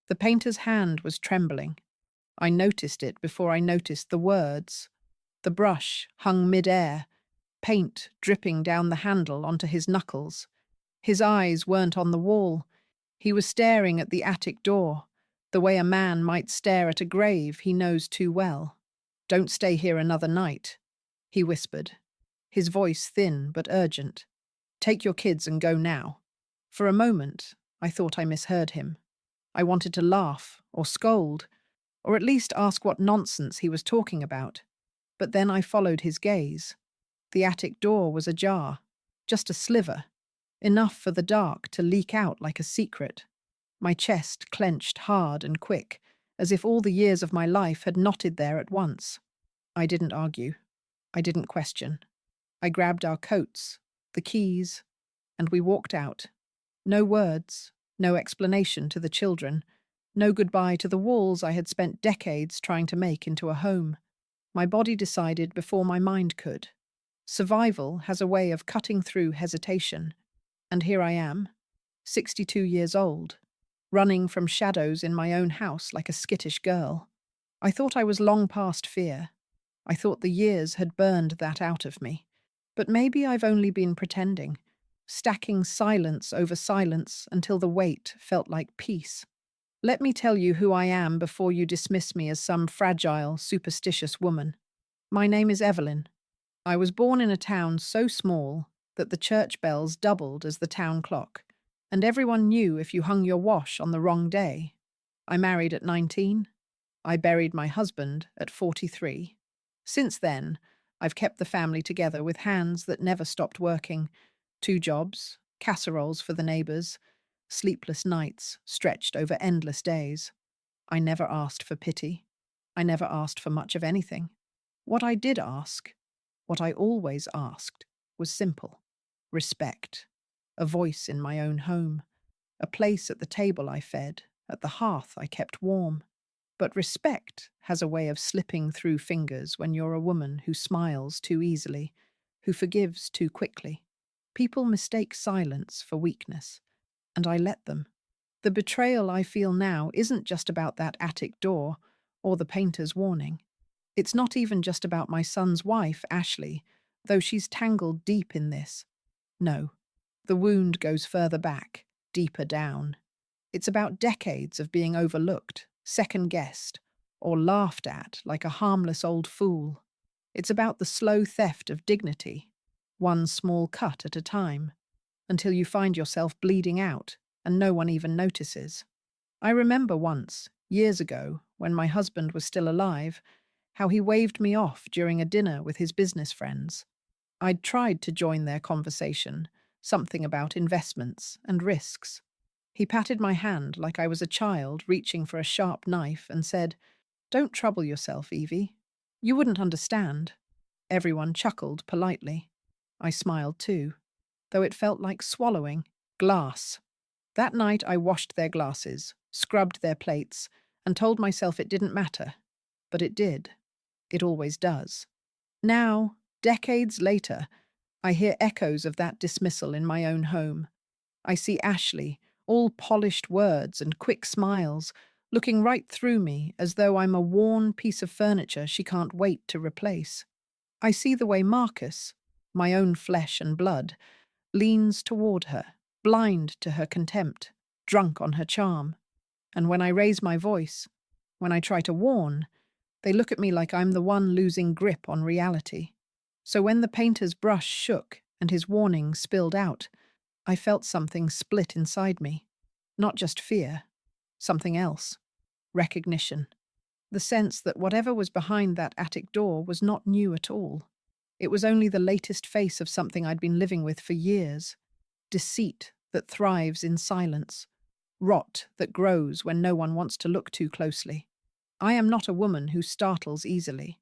The painter's hand was trembling. I noticed it before I noticed the words. The brush hung mid-air, paint dripping down the handle onto his knuckles. His eyes weren't on the wall. He was staring at the attic door, the way a man might stare at a grave he knows too well. "Don't stay here another night," he whispered, his voice thin but urgent. "Take your kids and go now." For a moment, I thought I misheard him. I wanted to laugh or scold, or at least ask what nonsense he was talking about. But then I followed his gaze. The attic door was ajar, just a sliver, enough for the dark to leak out like a secret. My chest clenched hard and quick, as if all the years of my life had knotted there at once. I didn't argue. I didn't question. I grabbed our coats, the keys, and we walked out. No words, no explanation to the children, no goodbye to the walls I had spent decades trying to make into a home. My body decided before my mind could. Survival has a way of cutting through hesitation. And here I am, 62 years old, running from shadows in my own house like a skittish girl. I thought I was long past fear. I thought the years had burned that out of me. But maybe I've only been pretending, stacking silence over silence until the weight felt like peace. Let me tell you who I am before you dismiss me as some fragile, superstitious woman. My name is Evelyn. I was born in a town so small that the church bells doubled as the town clock, and everyone knew if you hung your wash on the wrong day. I married at 19. I buried my husband at 43. Since then, I've kept the family together with hands that never stopped working. 2 jobs, casseroles for the neighbours, sleepless nights stretched over endless days. I never asked for pity. I never asked for much of anything. What I did ask, what I always asked, was simple. Respect. A voice in my own home. A place at the table I fed, at the hearth I kept warm. But respect has a way of slipping through fingers when you're a woman who smiles too easily, who forgives too quickly. People mistake silence for weakness, and I let them. The betrayal I feel now isn't just about that attic door or the painter's warning. It's not even just about my son's wife, Ashley, though she's tangled deep in this. No, the wound goes further back, deeper down. It's about decades of being overlooked, second-guessed, or laughed at like a harmless old fool. It's about the slow theft of dignity, one small cut at a time, until you find yourself bleeding out and no one even notices. I remember once, years ago, when my husband was still alive, how he waved me off during a dinner with his business friends. I'd tried to join their conversation, something about investments and risks. He patted my hand like I was a child reaching for a sharp knife and said, "Don't trouble yourself, Evie. You wouldn't understand." Everyone chuckled politely. I smiled too, though it felt like swallowing glass. That night I washed their glasses, scrubbed their plates, and told myself it didn't matter. But it did. It always does. Now, decades later, I hear echoes of that dismissal in my own home. I see Ashley, all polished words and quick smiles, looking right through me as though I'm a worn piece of furniture she can't wait to replace. I see the way Marcus, my own flesh and blood, leans toward her, blind to her contempt, drunk on her charm. And when I raise my voice, when I try to warn, they look at me like I'm the one losing grip on reality. So when the painter's brush shook and his warning spilled out, I felt something split inside me. Not just fear, something else. Recognition. The sense that whatever was behind that attic door was not new at all. It was only the latest face of something I'd been living with for years. Deceit that thrives in silence. Rot that grows when no one wants to look too closely. I am not a woman who startles easily,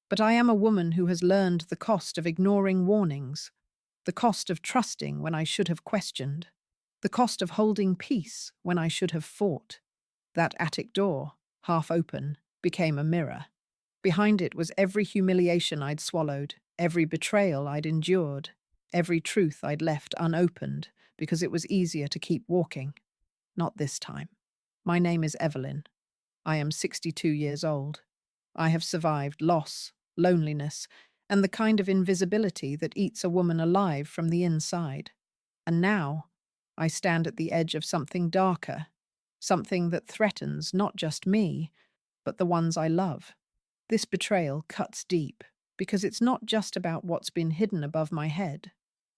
but I am a woman who has learned the cost of ignoring warnings, the cost of trusting when I should have questioned, the cost of holding peace when I should have fought. That attic door, half open, became a mirror. Behind it was every humiliation I'd swallowed, every betrayal I'd endured, every truth I'd left unopened because it was easier to keep walking. Not this time. My name is Evelyn. I am 62 years old. I have survived loss, loneliness, and the kind of invisibility that eats a woman alive from the inside. And now, I stand at the edge of something darker, something that threatens not just me, but the ones I love. This betrayal cuts deep, because it's not just about what's been hidden above my head.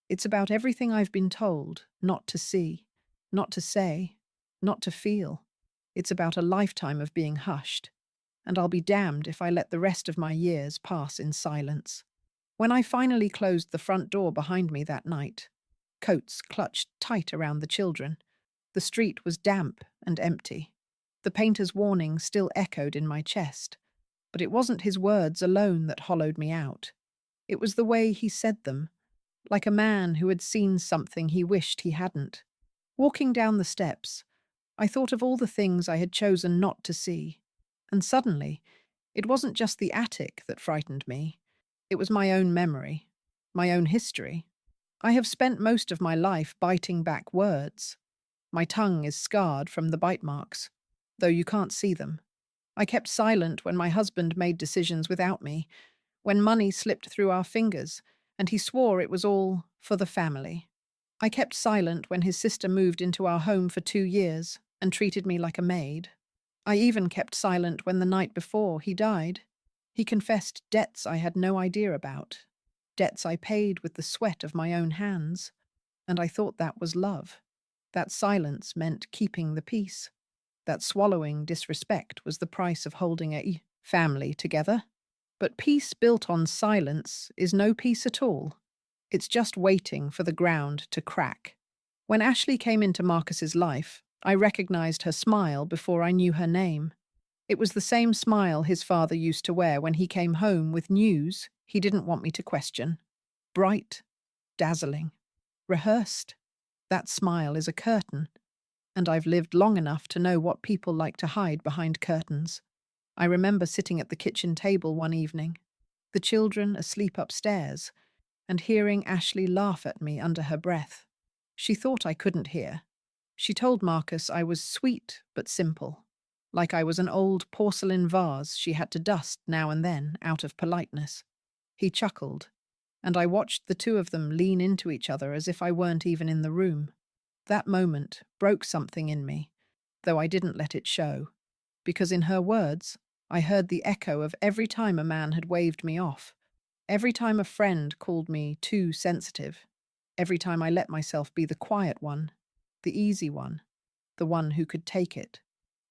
It's about everything I've been told not to see, not to say, not to feel. It's about a lifetime of being hushed, and I'll be damned if I let the rest of my years pass in silence. When I finally closed the front door behind me that night, coats clutched tight around the children, the street was damp and empty. The painter's warning still echoed in my chest, but it wasn't his words alone that hollowed me out. It was the way he said them, like a man who had seen something he wished he hadn't. Walking down the steps, I thought of all the things I had chosen not to see, and suddenly, it wasn't just the attic that frightened me. It was my own memory, my own history. I have spent most of my life biting back words. My tongue is scarred from the bite marks, though you can't see them. I kept silent when my husband made decisions without me, when money slipped through our fingers, and he swore it was all for the family. I kept silent when his sister moved into our home for 2 years and treated me like a maid. I even kept silent when the night before he died. He confessed debts I had no idea about, debts I paid with the sweat of my own hands, and I thought that was love. That silence meant keeping the peace. That swallowing disrespect was the price of holding a family together. But peace built on silence is no peace at all. It's just waiting for the ground to crack. When Ashley came into Marcus's life, I recognized her smile before I knew her name. It was the same smile his father used to wear when he came home with news he didn't want me to question. Bright, dazzling, rehearsed. That smile is a curtain, and I've lived long enough to know what people like to hide behind curtains. I remember sitting at the kitchen table one evening, the children asleep upstairs, and hearing Ashley laugh at me under her breath. She thought I couldn't hear. She told Marcus I was sweet but simple, like I was an old porcelain vase she had to dust now and then out of politeness. He chuckled, and I watched the two of them lean into each other as if I weren't even in the room. That moment broke something in me, though I didn't let it show, because in her words, I heard the echo of every time a man had waved me off, every time a friend called me too sensitive, every time I let myself be the quiet one, the easy one, the one who could take it.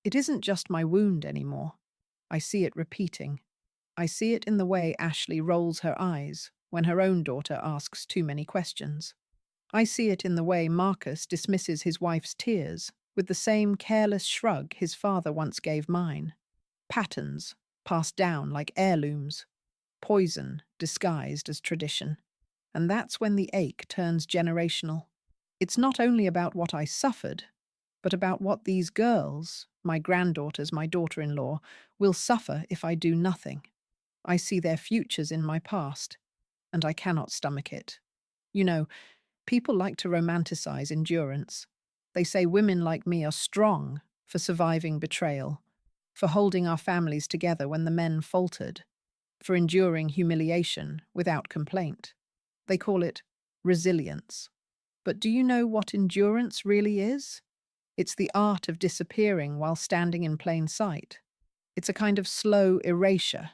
It isn't just my wound anymore. I see it repeating. I see it in the way Ashley rolls her eyes when her own daughter asks too many questions. I see it in the way Marcus dismisses his wife's tears with the same careless shrug his father once gave mine. Patterns passed down like heirlooms, poison disguised as tradition. And that's when the ache turns generational. It's not only about what I suffered, but about what these girls, my granddaughters, my daughter-in-law, will suffer if I do nothing. I see their futures in my past, and I cannot stomach it. You know, people like to romanticize endurance. They say women like me are strong for surviving betrayal, for holding our families together when the men faltered, for enduring humiliation without complaint. They call it resilience. But do you know what endurance really is? It's the art of disappearing while standing in plain sight. It's a kind of slow erasure,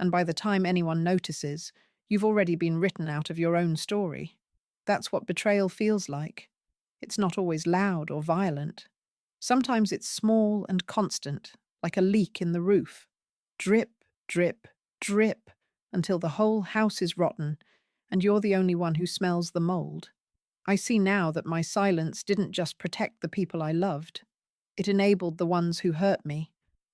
and by the time anyone notices, you've already been written out of your own story. That's what betrayal feels like. It's not always loud or violent. Sometimes it's small and constant, like a leak in the roof. Drip, drip, drip, until the whole house is rotten, and you're the only one who smells the mold. I see now that my silence didn't just protect the people I loved. It enabled the ones who hurt me.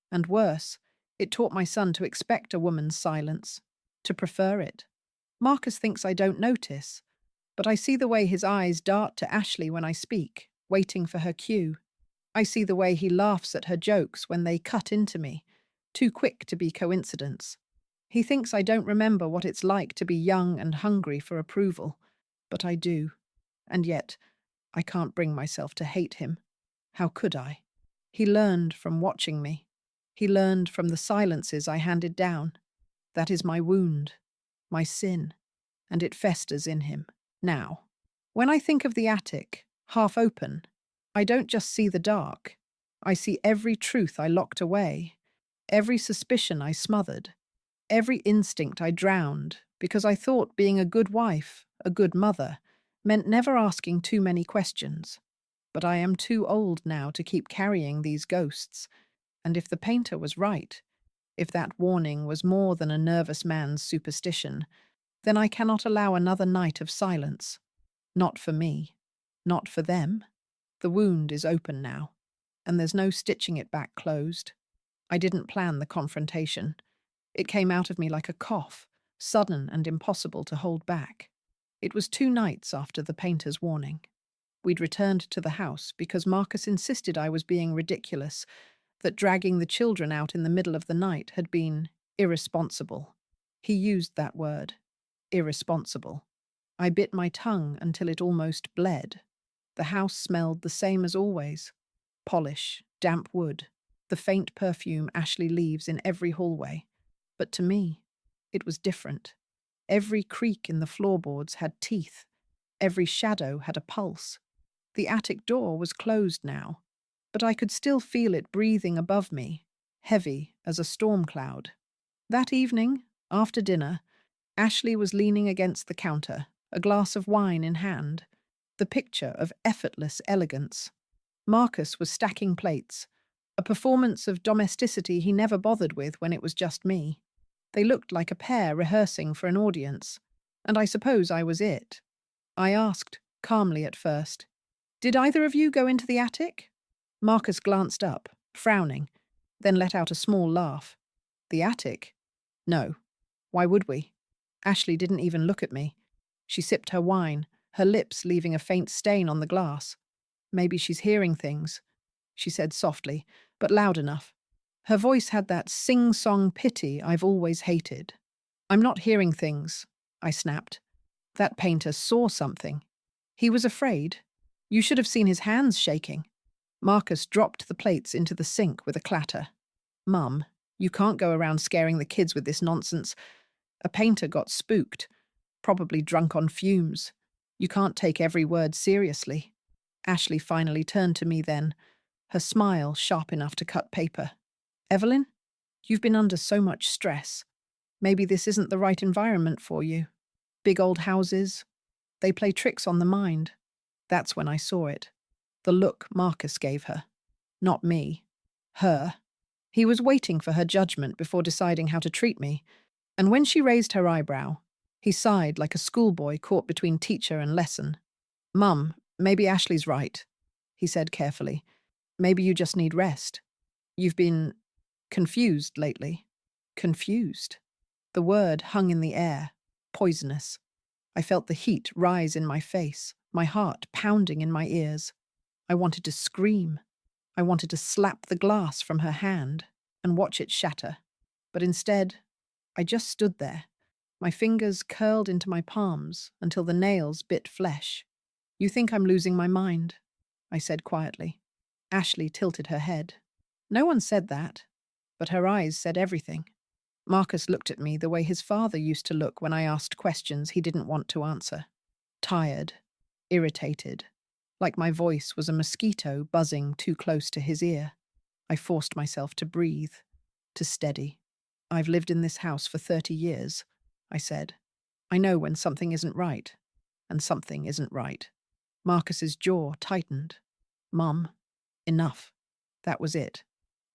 And worse, it taught my son to expect a woman's silence, to prefer it. Marcus thinks I don't notice, but I see the way his eyes dart to Ashley when I speak, waiting for her cue. I see the way he laughs at her jokes when they cut into me, too quick to be coincidence. He thinks I don't remember what it's like to be young and hungry for approval, but I do. And yet, I can't bring myself to hate him. How could I? He learned from watching me. He learned from the silences I handed down. That is my wound, my sin, and it festers in him, now. When I think of the attic, half open, I don't just see the dark. I see every truth I locked away, every suspicion I smothered, every instinct I drowned, because I thought being a good wife, a good mother, meant never asking too many questions. But I am too old now to keep carrying these ghosts, and if the painter was right, if that warning was more than a nervous man's superstition, then I cannot allow another night of silence. Not for me. Not for them. The wound is open now, and there's no stitching it back closed. I didn't plan the confrontation. It came out of me like a cough, sudden and impossible to hold back. It was 2 nights after the painter's warning. We'd returned to the house because Marcus insisted I was being ridiculous, that dragging the children out in the middle of the night had been irresponsible. He used that word, irresponsible. I bit my tongue until it almost bled. The house smelled the same as always. Polish, damp wood, the faint perfume Ashley leaves in every hallway. But to me, it was different. Every creak in the floorboards had teeth. Every shadow had a pulse. The attic door was closed now, but I could still feel it breathing above me, heavy as a storm cloud. That evening, after dinner, Ashley was leaning against the counter, a glass of wine in hand, the picture of effortless elegance. Marcus was stacking plates, a performance of domesticity he never bothered with when it was just me. They looked like a pair rehearsing for an audience, and I suppose I was it. I asked, calmly at first, "Did either of you go into the attic?" Marcus glanced up, frowning, then let out a small laugh. "The attic? No. Why would we?" Ashley didn't even look at me. She sipped her wine, her lips leaving a faint stain on the glass. "Maybe she's hearing things," she said softly, but loud enough. Her voice had that sing-song pity I've always hated. "I'm not hearing things," I snapped. "That painter saw something. He was afraid. You should have seen his hands shaking." Marcus dropped the plates into the sink with a clatter. "Mum, you can't go around scaring the kids with this nonsense. A painter got spooked, probably drunk on fumes. You can't take every word seriously." Ashley finally turned to me then, her smile sharp enough to cut paper. "Evelyn, you've been under so much stress. Maybe this isn't the right environment for you. Big old houses, they play tricks on the mind." That's when I saw it. The look Marcus gave her. Not me. Her. He was waiting for her judgment before deciding how to treat me, and when she raised her eyebrow, he sighed like a schoolboy caught between teacher and lesson. "Mum, maybe Ashley's right," he said carefully. "Maybe you just need rest. You've been confused lately." Confused. The word hung in the air, poisonous. I felt the heat rise in my face, my heart pounding in my ears. I wanted to scream. I wanted to slap the glass from her hand and watch it shatter. But instead, I just stood there, my fingers curled into my palms until the nails bit flesh. "You think I'm losing my mind," I said quietly. Ashley tilted her head. No one said that, but her eyes said everything. Marcus looked at me the way his father used to look when I asked questions he didn't want to answer. Tired, irritated, like my voice was a mosquito buzzing too close to his ear. I forced myself to breathe, to steady. "I've lived in this house for 30 years, I said. "I know when something isn't right, and something isn't right." Marcus's jaw tightened. "Mum, enough." That was it.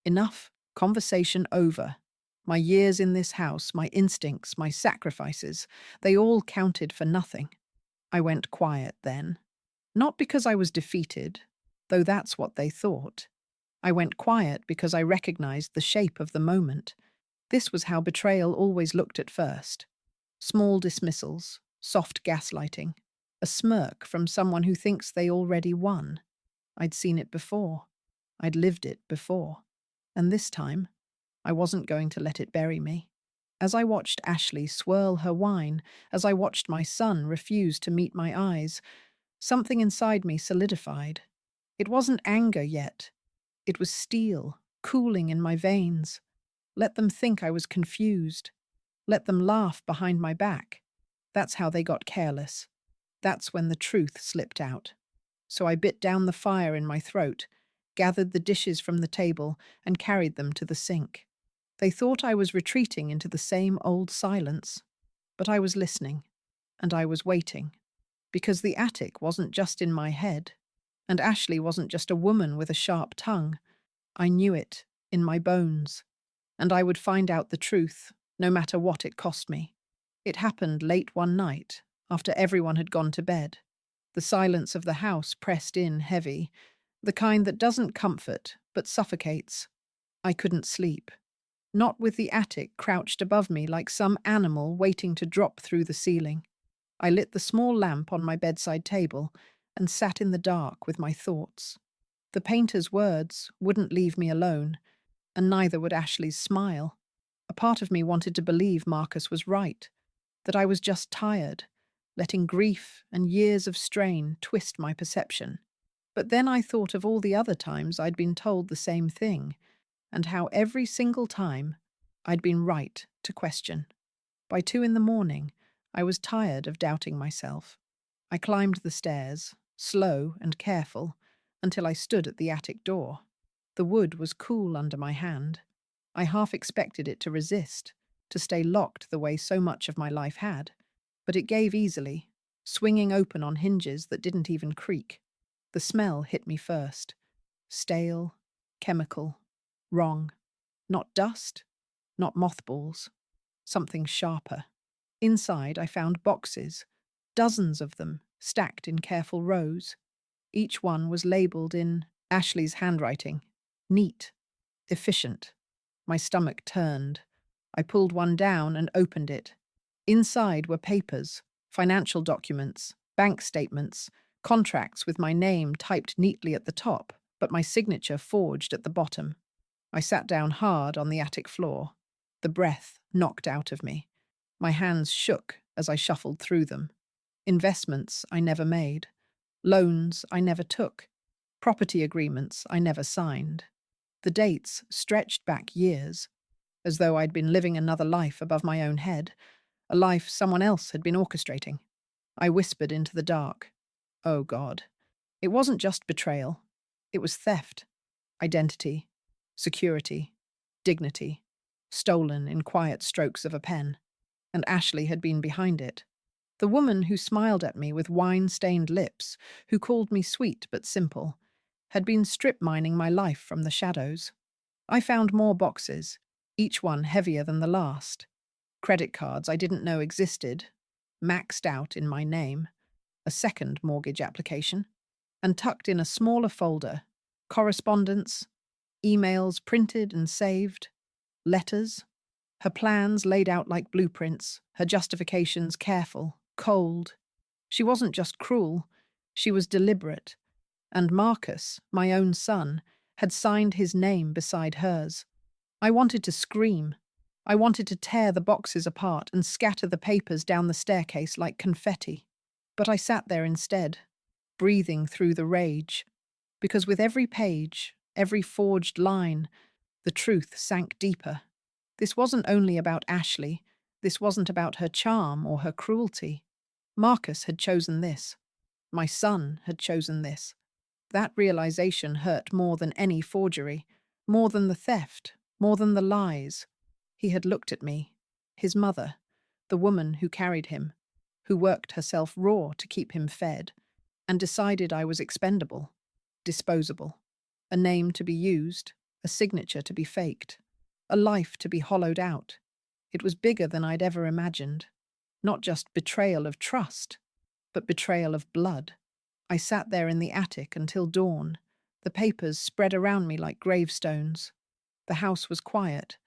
Enough. Conversation over. My years in this house, my instincts, my sacrifices, they all counted for nothing. I went quiet then. Not because I was defeated, though that's what they thought. I went quiet because I recognized the shape of the moment. This was how betrayal always looked at first. Small dismissals, soft gaslighting, a smirk from someone who thinks they already won. I'd seen it before. I'd lived it before. And this time, I wasn't going to let it bury me. As I watched Ashley swirl her wine, as I watched my son refuse to meet my eyes, something inside me solidified. It wasn't anger yet. It was steel, cooling in my veins. Let them think I was confused. Let them laugh behind my back. That's how they got careless. That's when the truth slipped out. So I bit down the fire in my throat, gathered the dishes from the table, and carried them to the sink. They thought I was retreating into the same old silence, but I was listening, and I was waiting, because the attic wasn't just in my head, and Ashley wasn't just a woman with a sharp tongue. I knew it in my bones, and I would find out the truth, no matter what it cost me. It happened late one night, after everyone had gone to bed. The silence of the house pressed in heavy, the kind that doesn't comfort, but suffocates. I couldn't sleep. Not with the attic crouched above me like some animal waiting to drop through the ceiling. I lit the small lamp on my bedside table and sat in the dark with my thoughts. The painter's words wouldn't leave me alone, and neither would Ashley's smile. A part of me wanted to believe Marcus was right, that I was just tired, letting grief and years of strain twist my perception. But then I thought of all the other times I'd been told the same thing, and how every single time I'd been right to question. By 2 in the morning, I was tired of doubting myself. I climbed the stairs, slow and careful, until I stood at the attic door. The wood was cool under my hand. I half expected it to resist, to stay locked the way so much of my life had, but it gave easily, swinging open on hinges that didn't even creak. The smell hit me first. Stale, chemical, wrong. Not dust, not mothballs. Something sharper. Inside I found boxes, dozens of them, stacked in careful rows. Each one was labelled in Ashley's handwriting. Neat, efficient. My stomach turned. I pulled one down and opened it. Inside were papers, financial documents, bank statements, contracts with my name typed neatly at the top, but my signature forged at the bottom. I sat down hard on the attic floor, the breath knocked out of me. My hands shook as I shuffled through them. Investments I never made. Loans I never took. Property agreements I never signed. The dates stretched back years, as though I'd been living another life above my own head, a life someone else had been orchestrating. I whispered into the dark. Oh God. It wasn't just betrayal. It was theft. Identity. Security. Dignity. Stolen in quiet strokes of a pen. And Ashley had been behind it. The woman who smiled at me with wine-stained lips, who called me sweet but simple, had been strip-mining my life from the shadows. I found more boxes, each one heavier than the last. Credit cards I didn't know existed, maxed out in my name, a second mortgage application, and tucked in a smaller folder, correspondence, emails printed and saved, letters, her plans laid out like blueprints, her justifications careful, cold. She wasn't just cruel, she was deliberate. And Marcus, my own son, had signed his name beside hers. I wanted to scream. I wanted to tear the boxes apart and scatter the papers down the staircase like confetti. But I sat there instead, breathing through the rage, because with every page, every forged line, the truth sank deeper. This wasn't only about Ashley. This wasn't about her charm or her cruelty. Marcus had chosen this. My son had chosen this. That realization hurt more than any forgery, more than the theft, more than the lies. He had looked at me, his mother, the woman who carried him, who worked herself raw to keep him fed, and decided I was expendable, disposable, a name to be used, a signature to be faked, a life to be hollowed out. It was bigger than I'd ever imagined. Not just betrayal of trust, but betrayal of blood. I sat there in the attic until dawn, the papers spread around me like gravestones. The house was quiet,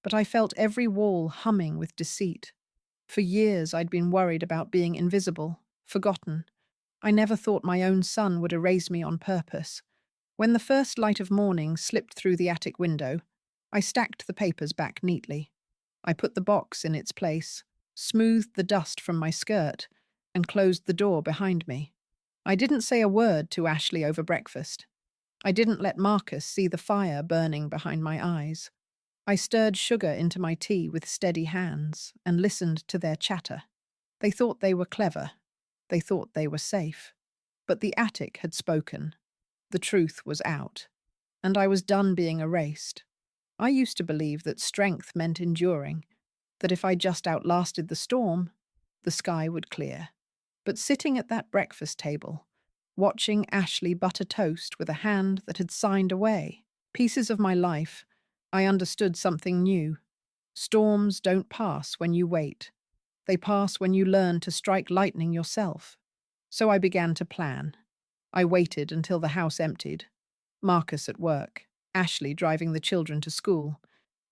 but I felt every wall humming with deceit. For years I'd been worried about being invisible, forgotten. I never thought my own son would erase me on purpose. When the first light of morning slipped through the attic window, I stacked the papers back neatly. I put the box in its place, smoothed the dust from my skirt, and closed the door behind me. I didn't say a word to Ashley over breakfast. I didn't let Marcus see the fire burning behind my eyes. I stirred sugar into my tea with steady hands and listened to their chatter. They thought they were clever. They thought they were safe. But the attic had spoken. The truth was out. And I was done being erased. I used to believe that strength meant enduring, that if I just outlasted the storm, the sky would clear. But sitting at that breakfast table, watching Ashley butter toast with a hand that had signed away pieces of my life, I understood something new. Storms don't pass when you wait. They pass when you learn to strike lightning yourself. So I began to plan. I waited until the house emptied, Marcus at work, Ashley driving the children to school,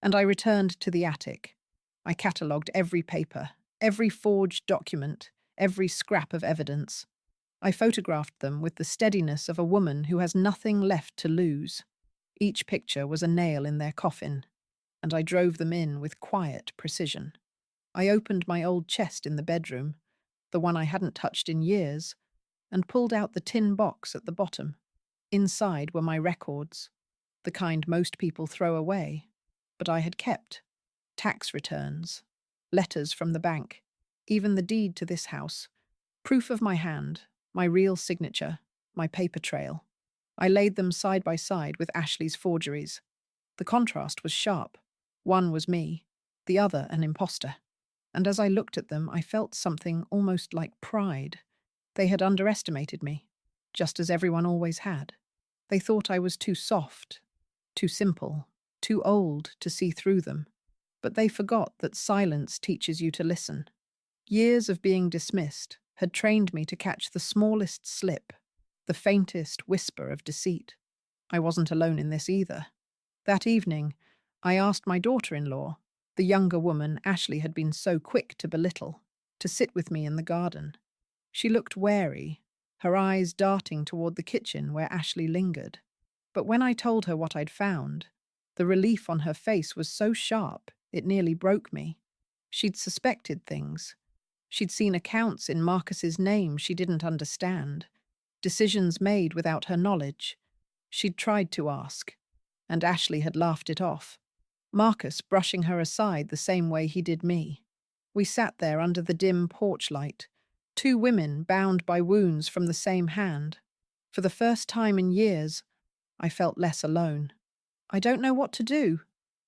and I returned to the attic. I catalogued every paper, every forged document, every scrap of evidence. I photographed them with the steadiness of a woman who has nothing left to lose. Each picture was a nail in their coffin, and I drove them in with quiet precision. I opened my old chest in the bedroom, the one I hadn't touched in years, and pulled out the tin box at the bottom. Inside were my records, the kind most people throw away, but I had kept. Tax returns, letters from the bank, even the deed to this house, proof of my hand, my real signature, my paper trail. I laid them side by side with Ashley's forgeries. The contrast was sharp. One was me, the other an imposter. And as I looked at them, I felt something almost like pride. They had underestimated me, just as everyone always had. They thought I was too soft, too simple, too old to see through them. But they forgot that silence teaches you to listen. Years of being dismissed had trained me to catch the smallest slip, the faintest whisper of deceit. I wasn't alone in this either. That evening, I asked my daughter-in-law, the younger woman Ashley had been so quick to belittle, to sit with me in the garden. She looked wary, her eyes darting toward the kitchen where Ashley lingered. But when I told her what I'd found, the relief on her face was so sharp it nearly broke me. She'd suspected things. She'd seen accounts in Marcus's name she didn't understand, decisions made without her knowledge. She'd tried to ask, and Ashley had laughed it off, Marcus brushing her aside the same way he did me. We sat there under the dim porch light, two women bound by wounds from the same hand. For the first time in years, I felt less alone. "I don't know what to do,"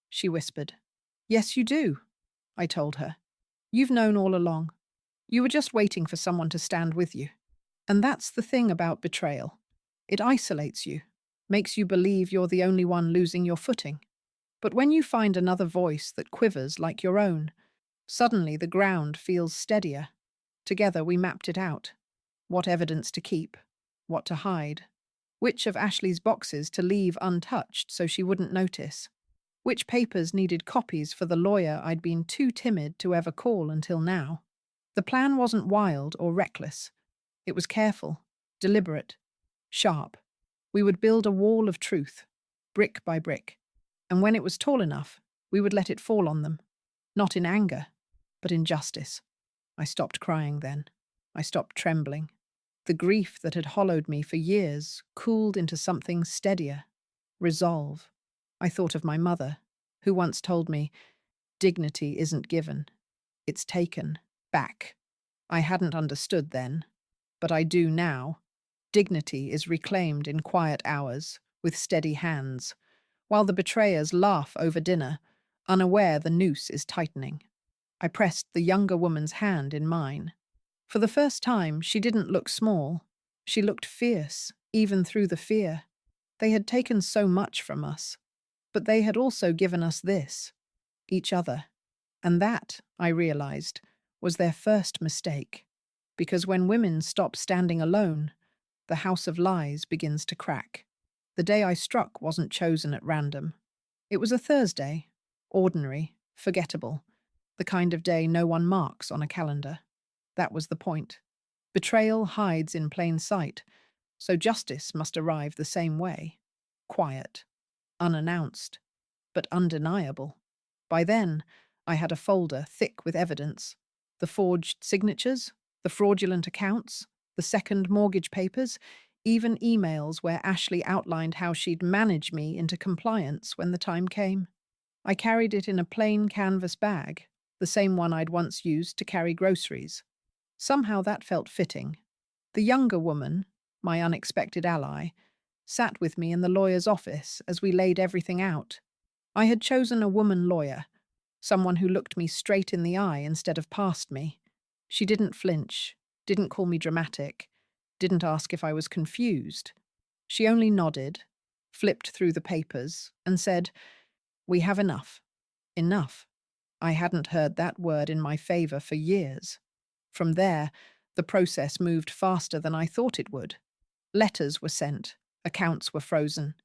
she whispered. "Yes, you do," I told her. "You've known all along. You were just waiting for someone to stand with you. And that's the thing about betrayal. It isolates you, makes you believe you're the only one losing your footing. But when you find another voice that quivers like your own, suddenly the ground feels steadier. Together we mapped it out. What evidence to keep, what to hide, which of Ashley's boxes to leave untouched so she wouldn't notice, which papers needed copies for the lawyer I'd been too timid to ever call until now. The plan wasn't wild or reckless. It was careful, deliberate, sharp. We would build a wall of truth, brick by brick, and when it was tall enough, we would let it fall on them, not in anger, but in justice. I stopped crying then. I stopped trembling. The grief that had hollowed me for years cooled into something steadier, resolve. I thought of my mother, who once told me, "Dignity isn't given, it's taken back." I hadn't understood then, but I do now. Dignity is reclaimed in quiet hours, with steady hands, while the betrayers laugh over dinner, unaware the noose is tightening. I pressed the younger woman's hand in mine. For the first time, she didn't look small. She looked fierce, even through the fear. They had taken so much from us, but they had also given us this, each other. And that, I realized, was their first mistake. Because when women stop standing alone, the house of lies begins to crack. The day I struck wasn't chosen at random. It was a Thursday, ordinary, forgettable, the kind of day no one marks on a calendar. That was the point. Betrayal hides in plain sight, so justice must arrive the same way. Quiet, unannounced, but undeniable. By then, I had a folder thick with evidence. The forged signatures, the fraudulent accounts, the second mortgage papers, even emails where Ashley outlined how she'd manage me into compliance when the time came. I carried it in a plain canvas bag, the same one I'd once used to carry groceries. Somehow that felt fitting. The younger woman, my unexpected ally, sat with me in the lawyer's office as we laid everything out. I had chosen a woman lawyer, someone who looked me straight in the eye instead of past me. She didn't flinch, didn't call me dramatic, didn't ask if I was confused. She only nodded, flipped through the papers, and said, "We have enough." Enough. I hadn't heard that word in my favor for years. From there, the process moved faster than I thought it would. Letters were sent, accounts were frozen.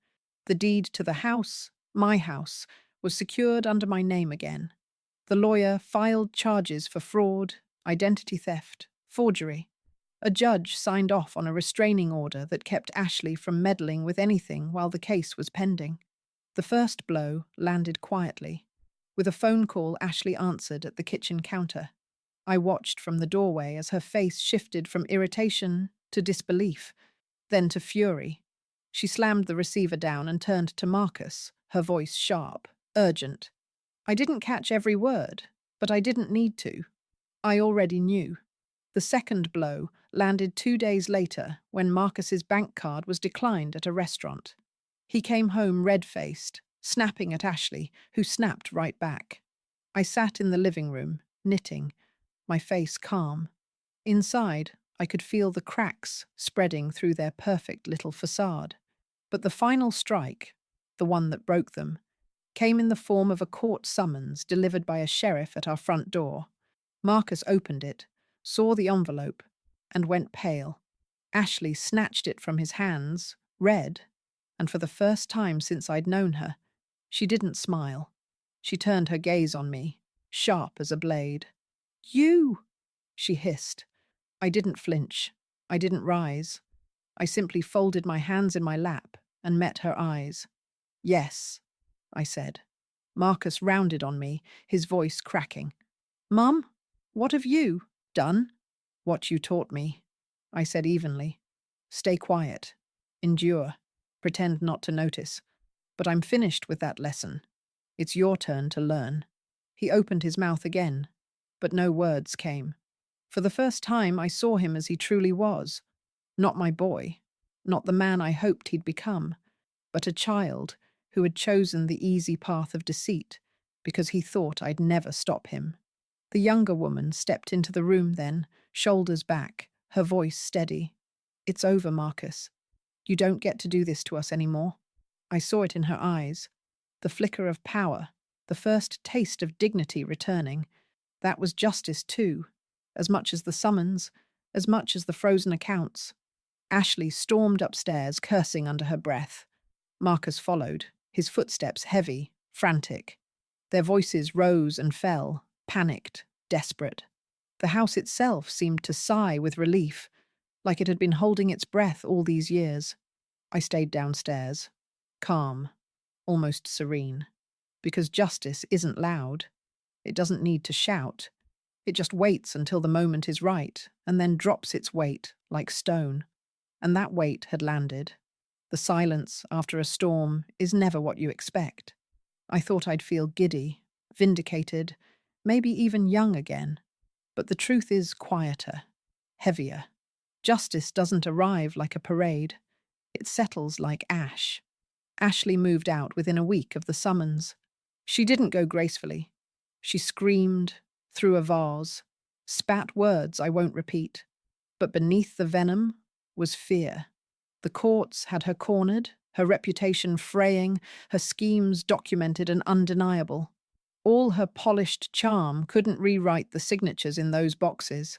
The deed to the house, my house, was secured under my name again. The lawyer filed charges for fraud, identity theft, forgery. A judge signed off on a restraining order that kept Ashley from meddling with anything while the case was pending. The first blow landed quietly. With a phone call Ashley answered at the kitchen counter. I watched from the doorway as her face shifted from irritation to disbelief, then to fury. She slammed the receiver down and turned to Marcus, her voice sharp, urgent. I didn't catch every word, but I didn't need to. I already knew. The second blow landed 2 days later when Marcus's bank card was declined at a restaurant. He came home red-faced, snapping at Ashley, who snapped right back. I sat in the living room, knitting, my face calm. Inside, I could feel the cracks spreading through their perfect little facade. But the final strike, the one that broke them, came in the form of a court summons delivered by a sheriff at our front door. Marcus opened it, saw the envelope, and went pale. Ashley snatched it from his hands, read, and for the first time since I'd known her, she didn't smile. She turned her gaze on me, sharp as a blade. "You!" she hissed. I didn't flinch. I didn't rise. I simply folded my hands in my lap and met her eyes. "Yes," I said. Marcus rounded on me, his voice cracking. "Mum, what have you done?" "What you taught me," I said evenly. "Stay quiet. Endure. Pretend not to notice. But I'm finished with that lesson. It's your turn to learn." He opened his mouth again, but no words came. For the first time, I saw him as he truly was. Not my boy, not the man I hoped he'd become, but a child who had chosen the easy path of deceit because he thought I'd never stop him. The younger woman stepped into the room then, shoulders back, her voice steady. "It's over, Marcus. You don't get to do this to us anymore." I saw it in her eyes. The flicker of power, the first taste of dignity returning. That was justice too, as much as the summons, as much as the frozen accounts. Ashley stormed upstairs, cursing under her breath. Marcus followed, his footsteps heavy, frantic. Their voices rose and fell, panicked, desperate. The house itself seemed to sigh with relief, like it had been holding its breath all these years. I stayed downstairs, calm, almost serene, because justice isn't loud. It doesn't need to shout. It just waits until the moment is right, and then drops its weight like stone. And that weight had landed. The silence after a storm is never what you expect. I thought I'd feel giddy, vindicated, maybe even young again. But the truth is quieter, heavier. Justice doesn't arrive like a parade. It settles like ash. Ashley moved out within a week of the summons. She didn't go gracefully. She screamed, threw a vase, spat words I won't repeat. But beneath the venom was fear. The courts had her cornered, her reputation fraying, her schemes documented and undeniable. All her polished charm couldn't rewrite the signatures in those boxes.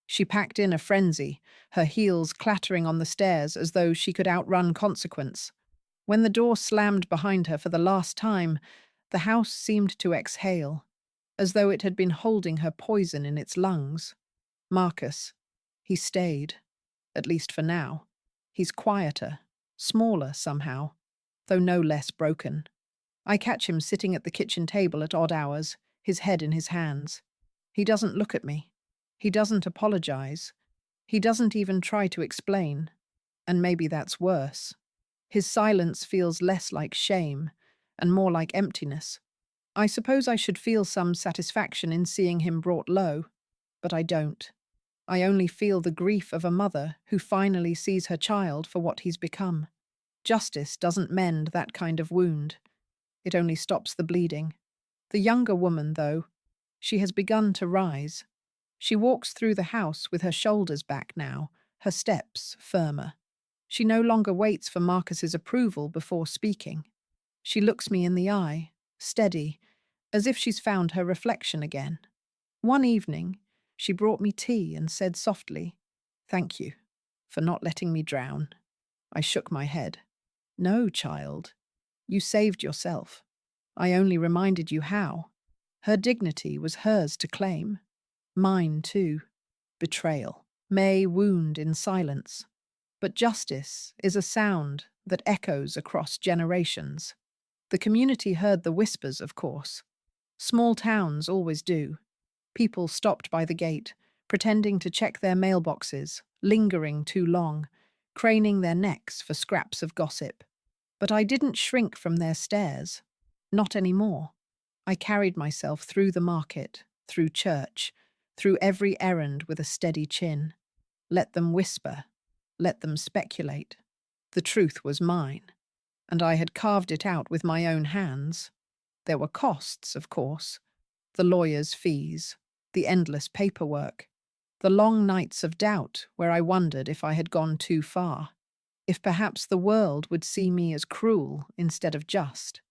She packed in a frenzy, her heels clattering on the stairs as though she could outrun consequence. When the door slammed behind her for the last time, the house seemed to exhale, as though it had been holding her poison in its lungs. Marcus, he stayed, at least for now. He's quieter, smaller somehow, though no less broken. I catch him sitting at the kitchen table at odd hours, his head in his hands. He doesn't look at me. He doesn't apologize. He doesn't even try to explain. And maybe that's worse. His silence feels less like shame and more like emptiness. I suppose I should feel some satisfaction in seeing him brought low, but I don't. I only feel the grief of a mother who finally sees her child for what he's become. Justice doesn't mend that kind of wound. It only stops the bleeding. The younger woman, though, she has begun to rise. She walks through the house with her shoulders back now, her steps firmer. She no longer waits for Marcus's approval before speaking. She looks me in the eye, steady, as if she's found her reflection again. One evening, she brought me tea and said softly, "Thank you for not letting me drown." I shook my head. "No, child. You saved yourself. I only reminded you how." Her dignity was hers to claim. Mine, too. Betrayal may wound in silence, but justice is a sound that echoes across generations. The community heard the whispers, of course. Small towns always do. People stopped by the gate, pretending to check their mailboxes, lingering too long, craning their necks for scraps of gossip. But I didn't shrink from their stares. Not anymore. I carried myself through the market, through church, through every errand with a steady chin. Let them whisper. Let them speculate. The truth was mine, and I had carved it out with my own hands. There were costs, of course. The lawyer's fees, the endless paperwork, the long nights of doubt where I wondered if I had gone too far, if perhaps the world would see me as cruel instead of just.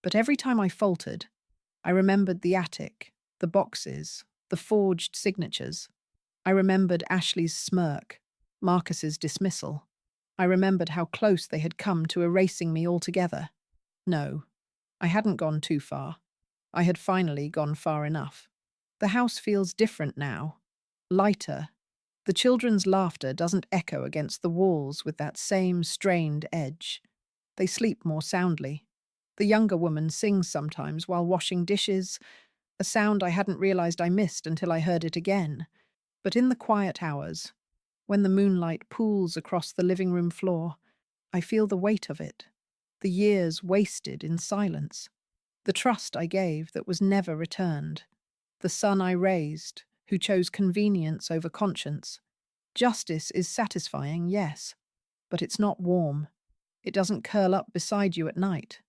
But every time I faltered, I remembered the attic, the boxes, the forged signatures. I remembered Ashley's smirk, Marcus's dismissal. I remembered how close they had come to erasing me altogether. No, I hadn't gone too far. I had finally gone far enough. The house feels different now, lighter. The children's laughter doesn't echo against the walls with that same strained edge. They sleep more soundly. The younger woman sings sometimes while washing dishes, a sound I hadn't realized I missed until I heard it again. But in the quiet hours, when the moonlight pools across the living room floor, I feel the weight of it, the years wasted in silence, the trust I gave that was never returned, the son I raised who chose convenience over conscience. Justice is satisfying, yes, but it's not warm. It doesn't curl up beside you at night.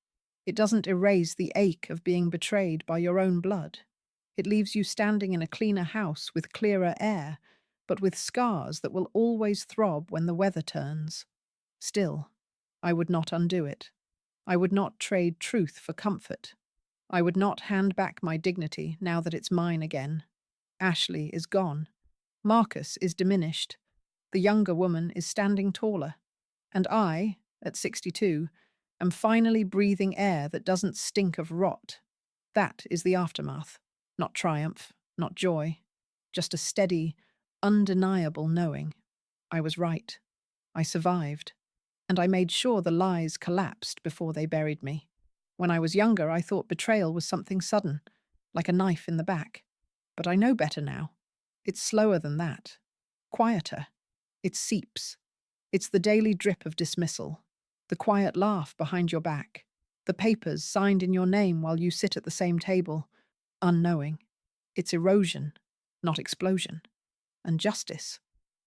It doesn't erase the ache of being betrayed by your own blood. It leaves you standing in a cleaner house with clearer air, but with scars that will always throb when the weather turns. Still, I would not undo it. I would not trade truth for comfort. I would not hand back my dignity now that it's mine again. Ashley is gone. Marcus is diminished. The younger woman is standing taller. And I, at 62, am finally breathing air that doesn't stink of rot. That is the aftermath. Not triumph, not joy. Just a steady, undeniable knowing. I was right. I survived. And I made sure the lies collapsed before they buried me. When I was younger, I thought betrayal was something sudden, like a knife in the back. But I know better now. It's slower than that. Quieter. It seeps. It's the daily drip of dismissal, the quiet laugh behind your back, the papers signed in your name while you sit at the same table, unknowing. It's erosion, not explosion. And justice?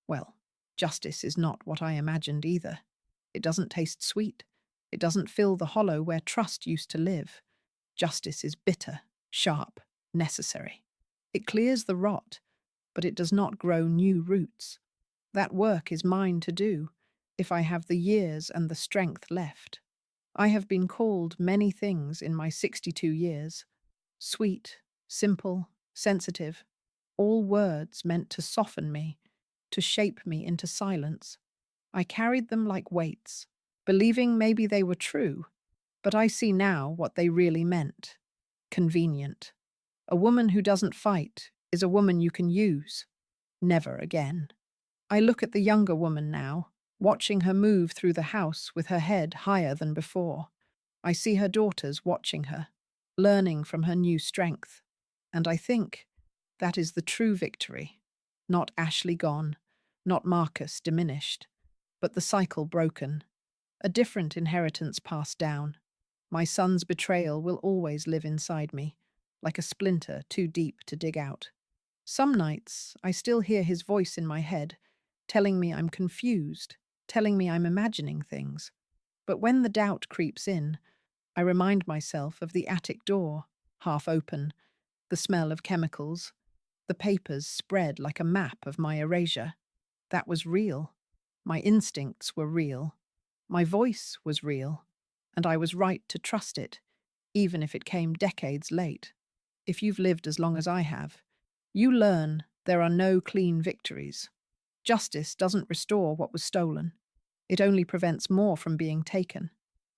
Well, justice is not what I imagined either. It doesn't taste sweet. It doesn't fill the hollow where trust used to live. Justice is bitter, sharp, necessary. It clears the rot, but it does not grow new roots. That work is mine to do, if I have the years and the strength left. I have been called many things in my 62 years. Sweet, simple, sensitive, all words meant to soften me, to shape me into silence. I carried them like weights, believing maybe they were true, but I see now what they really meant. Convenient. A woman who doesn't fight is a woman you can use. Never again. I look at the younger woman now, watching her move through the house with her head higher than before. I see her daughters watching her, learning from her new strength. And I think that is the true victory. Not Ashley gone, not Marcus diminished. but the cycle broken. A different inheritance passed down. My son's betrayal will always live inside me, like a splinter too deep to dig out. Some nights, I still hear his voice in my head, telling me I'm confused, telling me I'm imagining things. But when the doubt creeps in, I remind myself of the attic door, half open, the smell of chemicals, the papers spread like a map of my erasure. That was real. My instincts were real. My voice was real. And I was right to trust it, even if it came decades late. If you've lived as long as I have, you learn there are no clean victories. Justice doesn't restore what was stolen. It only prevents more from being taken.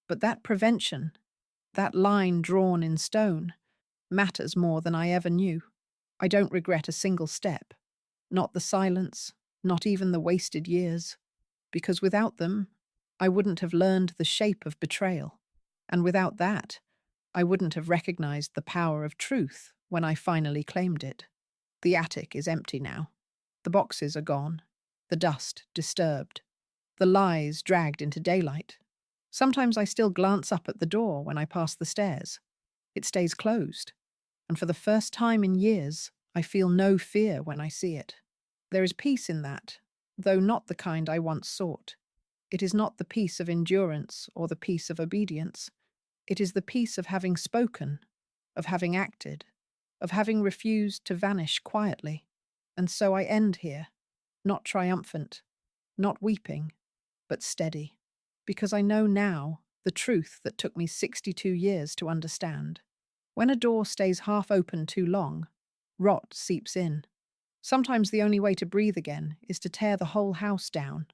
But that prevention, that line drawn in stone, matters more than I ever knew. I don't regret a single step. Not the silence, not even the wasted years. Because without them, I wouldn't have learned the shape of betrayal. And without that, I wouldn't have recognized the power of truth when I finally claimed it. The attic is empty now. The boxes are gone. The dust disturbed. The lies dragged into daylight. Sometimes I still glance up at the door when I pass the stairs. It stays closed. And for the first time in years, I feel no fear when I see it. There is peace in that, though not the kind I once sought. It is not the peace of endurance or the peace of obedience. It is the peace of having spoken, of having acted, of having refused to vanish quietly. And so I end here, not triumphant, not weeping, but steady, because I know now the truth that took me 62 years to understand. When a door stays half open too long, rot seeps in. Sometimes the only way to breathe again is to tear the whole house down